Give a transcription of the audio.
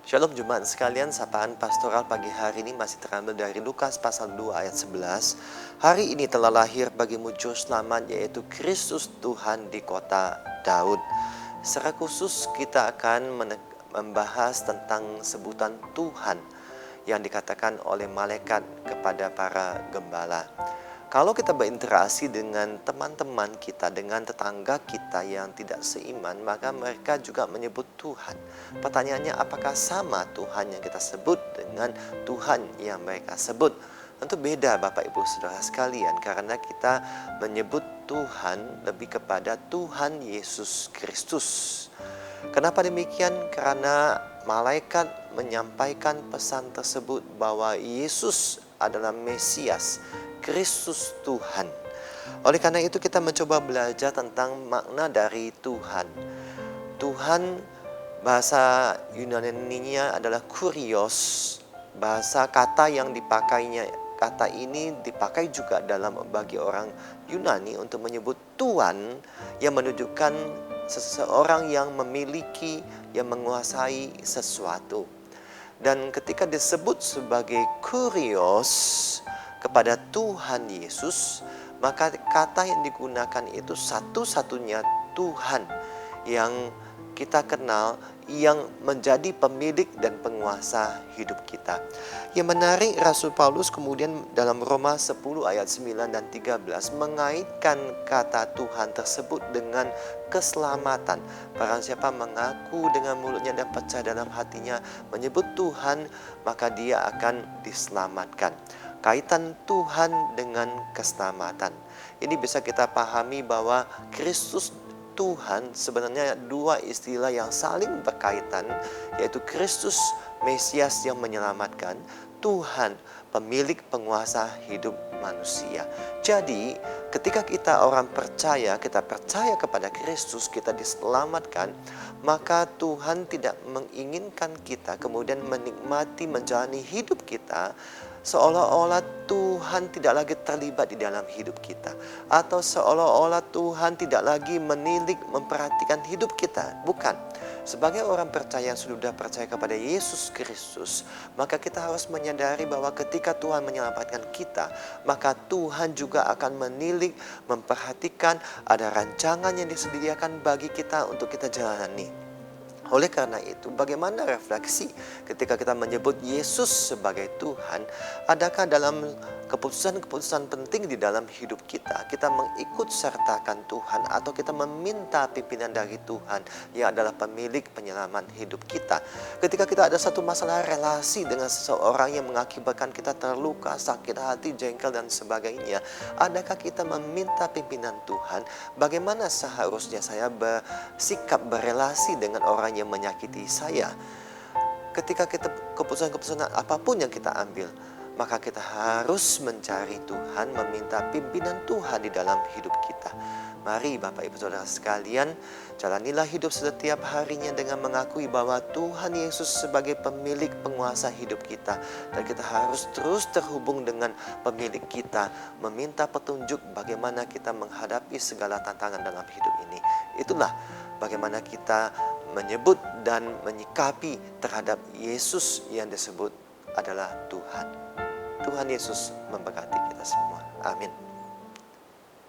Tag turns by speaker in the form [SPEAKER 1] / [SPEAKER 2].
[SPEAKER 1] Shalom Jemaat sekalian, sapaan pastoral pagi hari ini masih terambil dari Lukas pasal 2 ayat 11. Hari ini telah lahir bagimu juru selamat, yaitu Kristus Tuhan di kota Daud. Secara khusus kita akan membahas tentang sebutan Tuhan yang dikatakan oleh malaikat kepada para gembala. Kalau kita berinteraksi dengan teman-teman kita, dengan tetangga kita yang tidak seiman, maka mereka juga menyebut Tuhan. Pertanyaannya, apakah sama Tuhan yang kita sebut dengan Tuhan yang mereka sebut? Tentu beda Bapak Ibu Saudara sekalian, karena kita menyebut Tuhan lebih kepada Tuhan Yesus Kristus. Kenapa demikian? Karena malaikat menyampaikan pesan tersebut bahwa Yesus adalah Mesias, Kristus Tuhan. Oleh karena itu kita mencoba belajar tentang makna dari Tuhan. Tuhan, bahasa Yunani-nya adalah kurios. Bahasa kata yang dipakainya, kata ini dipakai juga bagi orang Yunani untuk menyebut Tuan, yang menunjukkan seseorang yang memiliki, yang menguasai sesuatu. Dan ketika disebut sebagai kurios kepada Tuhan Yesus, maka kata yang digunakan itu satu-satunya Tuhan yang kita kenal, yang menjadi pemilik dan penguasa hidup kita. Yang menarik, Rasul Paulus kemudian dalam Roma 10 ayat 9 dan 13 mengaitkan kata Tuhan tersebut dengan keselamatan. Barang siapa mengaku dengan mulutnya dan percaya dalam hatinya menyebut Tuhan, maka dia akan diselamatkan. Kaitan Tuhan dengan keselamatan. Ini bisa kita pahami bahwa Kristus Tuhan sebenarnya dua istilah yang saling berkaitan, yaitu Kristus Mesias yang menyelamatkan, Tuhan pemilik penguasa hidup manusia. Jadi ketika kita orang percaya, kita percaya kepada Kristus, kita diselamatkan, maka Tuhan tidak menginginkan kita kemudian menikmati menjalani hidup kita seolah-olah Tuhan tidak lagi terlibat di dalam hidup kita, atau seolah-olah Tuhan tidak lagi menilik, memperhatikan hidup kita. Bukan. Sebagai orang percaya yang sudah percaya kepada Yesus Kristus, maka kita harus menyadari bahwa ketika Tuhan menyelamatkan kita, maka Tuhan juga akan menilik, memperhatikan, ada rancangan yang disediakan bagi kita untuk kita jalani. Oleh karena itu, bagaimana refleksi ketika kita menyebut Yesus sebagai Tuhan? Adakah dalam keputusan-keputusan penting di dalam hidup kita, kita mengikut sertakan Tuhan, atau kita meminta pimpinan dari Tuhan yang adalah pemilik penyelaman hidup kita? Ketika kita ada satu masalah relasi dengan seseorang yang mengakibatkan kita terluka, sakit hati, jengkel dan sebagainya, adakah kita meminta pimpinan Tuhan? Bagaimana seharusnya saya bersikap berelasi dengan orang yang menyakiti saya? Ketika kita keputusan-keputusan apapun yang kita ambil, maka kita harus mencari Tuhan, meminta pimpinan Tuhan di dalam hidup kita. Mari Bapak Ibu Saudara sekalian, jalanilah hidup setiap harinya dengan mengakui bahwa Tuhan Yesus sebagai pemilik penguasa hidup kita. Dan kita harus terus terhubung dengan pemilik kita, meminta petunjuk bagaimana kita menghadapi segala tantangan dalam hidup ini. Itulah bagaimana kita menyebut dan menyikapi terhadap Yesus yang disebut adalah Tuhan. Tuhan Yesus memberkati kita semua. Amin.